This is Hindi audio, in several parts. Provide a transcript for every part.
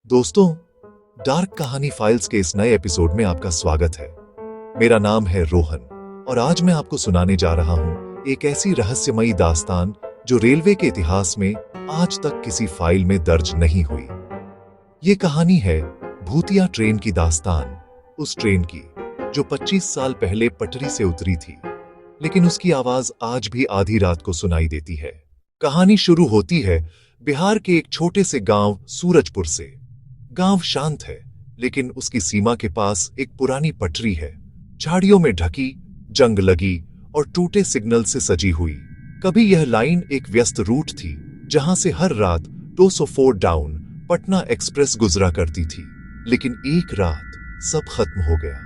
दोस्तों, डार्क कहानी फाइल्स के इस नए एपिसोड में आपका स्वागत है। मेरा नाम है रोहन और आज मैं आपको सुनाने जा रहा हूं एक ऐसी रहस्यमयी दास्तान जो रेलवे के इतिहास में आज तक किसी फाइल में दर्ज नहीं हुई। ये कहानी है भूतिया ट्रेन की दास्तान, उस ट्रेन की जो 25 साल पहले पटरी से उतरी थी, लेकिन उसकी आवाज आज भी आधी रात को सुनाई देती है। कहानी शुरू होती है बिहार के एक छोटे से गांव सूरजपुर से। गांव शांत है, लेकिन उसकी सीमा के पास एक पुरानी पटरी है, झाड़ियों में ढकी, जंग लगी और टूटे सिग्नल से सजी हुई। कभी यह लाइन एक व्यस्त रूट थी जहां से हर रात 204 डाउन पटना एक्सप्रेस गुजरा करती थी। लेकिन एक रात सब खत्म हो गया।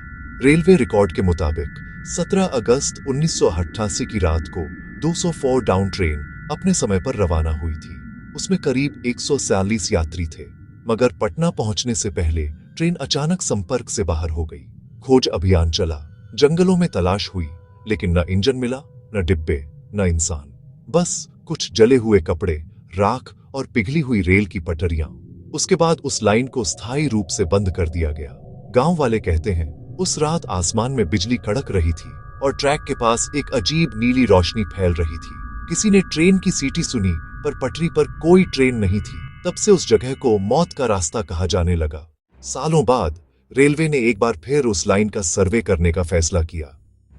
रेलवे रिकॉर्ड के मुताबिक 17 अगस्त 1988 की रात को 204 डाउन ट्रेन अपने समय पर रवाना हुई थी। उसमें करीब 140 यात्री थे, मगर पटना पहुंचने से पहले ट्रेन अचानक संपर्क से बाहर हो गई। खोज अभियान चला, जंगलों में तलाश हुई, लेकिन न इंजन मिला, न डिब्बे, न इंसान। बस कुछ जले हुए कपड़े, राख और पिघली हुई रेल की पटरियां। उसके बाद उस लाइन को स्थायी रूप से बंद कर दिया गया। गांव वाले कहते हैं उस रात आसमान में बिजली कड़क रही थी और ट्रैक के पास एक अजीब नीली रोशनी फैल रही थी। किसी ने ट्रेन की सीटी सुनी, पर पटरी पर कोई ट्रेन नहीं थी। तब से उस जगह को मौत का रास्ता कहा जाने लगा। सालों बाद रेलवे ने एक बार फिर उस लाइन का सर्वे करने का फैसला किया।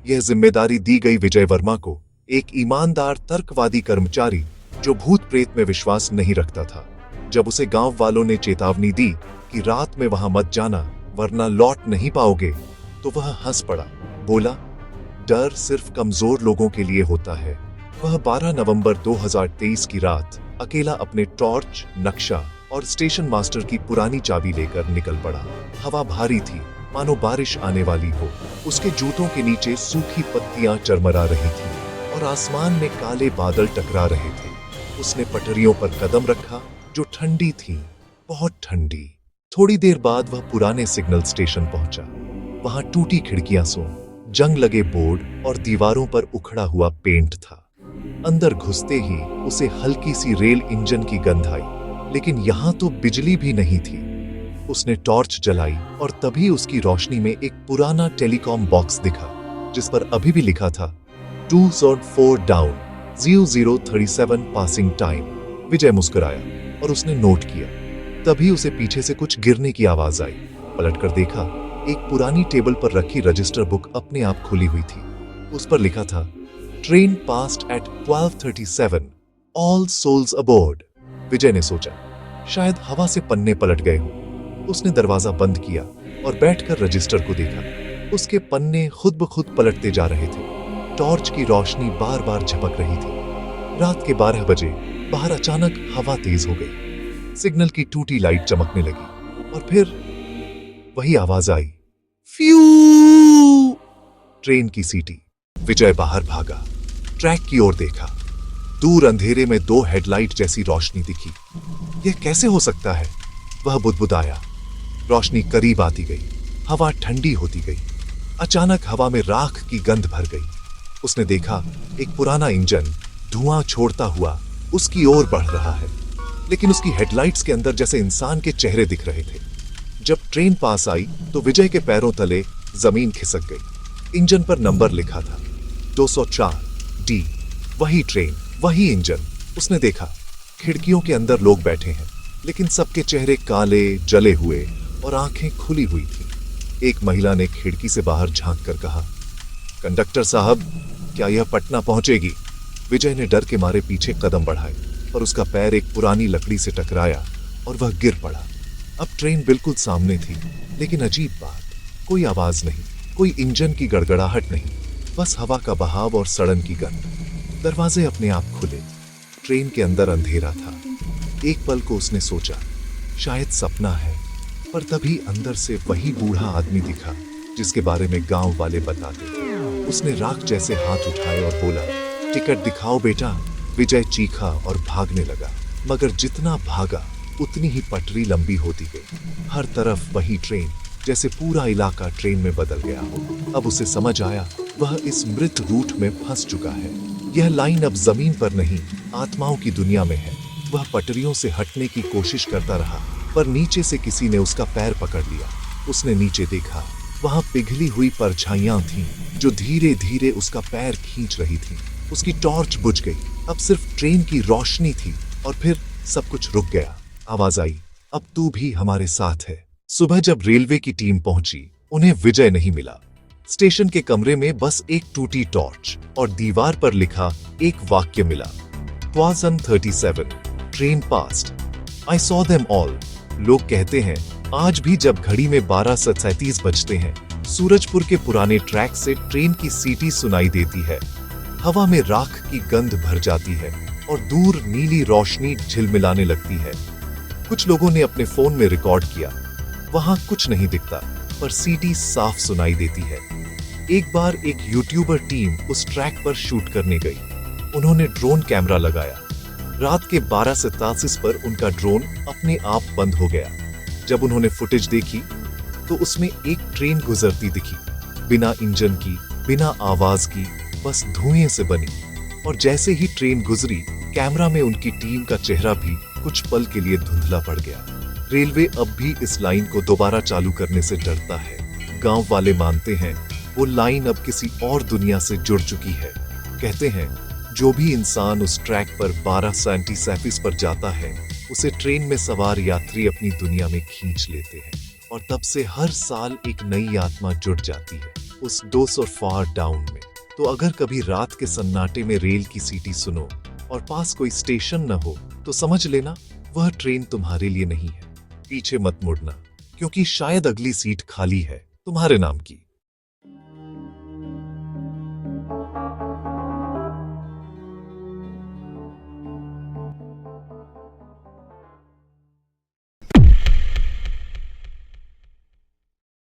यह जिम्मेदारी दी गई विजय वर्मा को, एक ईमानदार तर्कवादी कर्मचारी जो भूत प्रेत में विश्वास नहीं रखता था। जब उसे गांव वालों ने चेतावनी दी कि रात में वहां मत जाना वरना लौट नहीं पाओगे, तो वह हंस पड़ा। बोला, डर सिर्फ कमजोर लोगों के लिए होता है। वह 12 नवंबर 2023 की रात अकेला अपने टॉर्च, नक्शा और स्टेशन मास्टर की पुरानी चाबी लेकर निकल पड़ा। हवा भारी थी, मानो बारिश आने वाली हो। उसके जूतों के नीचे सूखी पत्तियां चरमरा रही थीं और आसमान में काले बादल टकरा रहे थे। उसने पटरियों पर कदम रखा, जो ठंडी थीं, बहुत ठंडी। थोड़ी देर बाद वह पुराने सिग्नल स्टेशन पहुंचा। वहां टूटी खिड़कियां सो, जंग लगे बोर्ड और दीवारों पर उखड़ा हुआ पेंट था। अंदर घुसते ही उसे हल्की सी रेल इंजन की गंध आई, लेकिन यहां तो बिजली भी नहीं थी। उसने टॉर्च जलाई और तभी उसकी रोशनी में एक पुराना टेलीकॉम बॉक्स दिखा, जिस पर अभी भी लिखा था 204 डाउन 0037 पासिंग टाइम। विजय मुस्कुराया और उसने नोट किया। तभी उसे पीछे से कुछ गिरने की आवाज आई। पलटकर देखा, एक पुरानी टेबल पर रखी रजिस्टर बुक अपने आप खुली हुई थी। उस पर लिखा था, train passed at 12:37, all souls aboard. Vijay ने सोचा, शायद हवा से पन्ने पलट गए हों। उसने दरवाजा बंद किया और बैठकर रजिस्टर को देखा। उसके पन्ने खुद ब खुद पलटते जा रहे थे। टॉर्च की रोशनी बार बार झपक रही थी। रात के 12 बजे बाहर अचानक हवा तेज हो गई। सिग्नल की टूटी लाइट चमकने लगी और फिर वही आवाज आई, फ्यू। ट्रेन की सीटी। विजय बाहर भागा, ट्रैक की ओर देखा। दूर अंधेरे में 2 हेडलाइट जैसी रोशनी दिखी। यह कैसे हो सकता है? वह बुदबुदाया। रोशनी करीब आती गई, हवा ठंडी होती गई। अचानक हवा में राख की गंध भर गई। उसने देखा, एक पुराना इंजन धुआं छोड़ता हुआ उसकी ओर बढ़ रहा है, लेकिन उसकी हेडलाइट्स के अंदर जैसे इंसान के चेहरे दिख रहे थे। जब ट्रेन पास आई तो विजय के पैरों तले जमीन खिसक गई। इंजन पर नंबर लिखा था 204 डी। वही ट्रेन, वही इंजन। उसने देखा, खिड़कियों के अंदर लोग बैठे हैं, लेकिन सबके चेहरे काले, जले हुए और आंखें खुली हुई थीं। एक महिला ने खिड़की से बाहर झांक कर कहा, कंडक्टर साहब, क्या यह पटना पहुंचेगी? विजय ने डर के मारे पीछे कदम बढ़ाए, पर उसका पैर एक पुरानी लकड़ी से टकराया और वह गिर पड़ा। अब ट्रेन बिल्कुल सामने थी, लेकिन अजीब बात, कोई आवाज नहीं, कोई इंजन की गड़गड़ाहट नहीं, बस हवा का बहाव और सड़न की गंध। दरवाजे अपने आप खुले। ट्रेन के अंदर अंधेरा था। एक पल को उसने सोचा, शायद सपना है, पर तभी अंदर से वही बूढ़ा आदमी दिखा जिसके बारे में गांव वाले बताते। उसने राख जैसे हाथ उठाए और बोला, टिकट दिखाओ बेटा। विजय चीखा और भागने लगा, मगर जितना भागा उतनी ही पटरी लंबी होती गई। हर तरफ वही ट्रेन, जैसे पूरा इलाका ट्रेन में बदल गया हो। अब उसे समझ आया, वह इस मृत रूट में फंस चुका है। यह लाइन अब जमीन पर नहीं, आत्माओं की दुनिया में है। वह पटरियों से हटने की कोशिश करता रहा, पर नीचे से किसी ने उसका पैर पकड़ लिया। उसने नीचे देखा, वहां पिघली हुई परछाइयां थीं जो धीरे धीरे उसका पैर खींच रही थीं। उसकी टॉर्च बुझ गई, अब सिर्फ ट्रेन की रोशनी थी और फिर सब कुछ रुक गया। आवाज आई, अब तू भी हमारे साथ है। सुबह जब रेलवे की टीम पहुंची, उन्हें विजय नहीं मिला। स्टेशन के कमरे में बस एक टूटी टॉर्च और दीवार पर लिखा एक वाक्य मिला, 37, train past, I saw them all. लोग कहते हैं आज भी जब घड़ी में 12:37 बजते हैं, सूरजपुर के पुराने ट्रैक से ट्रेन की सीटी सुनाई देती है। हवा में राख की गंध भर जाती है और दूर नीली रोशनी झिलमिलाने लगती है। कुछ लोगों ने अपने फोन में रिकॉर्ड किया। वहां कुछ नहीं दिखता, पर सीटी साफ सुनाई देती है। एक बार एक यूट्यूबर टीम उस ट्रैक पर शूट करने गई। उन्होंने ड्रोन कैमरा लगाया। रात के 12:87 पर उनका ड्रोन अपने आप बंद हो गया। जब उन्होंने फुटेज देखी तो उसमें एक ट्रेन गुजरती दिखी, बिना इंजन की, बिना आवाज की, बस धुएं से बनी। और जैसे ही ट्रेन गुजरी, कैमरा में उनकी टीम का चेहरा भी कुछ पल के लिए धुंधला पड़ गया। रेलवे अब भी इस लाइन को दोबारा चालू करने से डरता है। गांव वाले मानते हैं वो लाइन अब किसी और दुनिया से जुड़ चुकी है। कहते हैं जो भी इंसान उस ट्रैक पर 12:37 पर जाता है, उसे ट्रेन में सवार यात्री अपनी दुनिया में खींच लेते हैं और तब से हर साल एक नई आत्मा जुड़ जाती है उस 200 फार डाउन में। तो अगर कभी रात के सन्नाटे में रेल की सीटी सुनो और पास कोई स्टेशन न हो, तो समझ लेना वह ट्रेन तुम्हारे लिए नहीं है। पीछे मत मुड़ना, क्योंकि शायद अगली सीट खाली है तुम्हारे नाम की।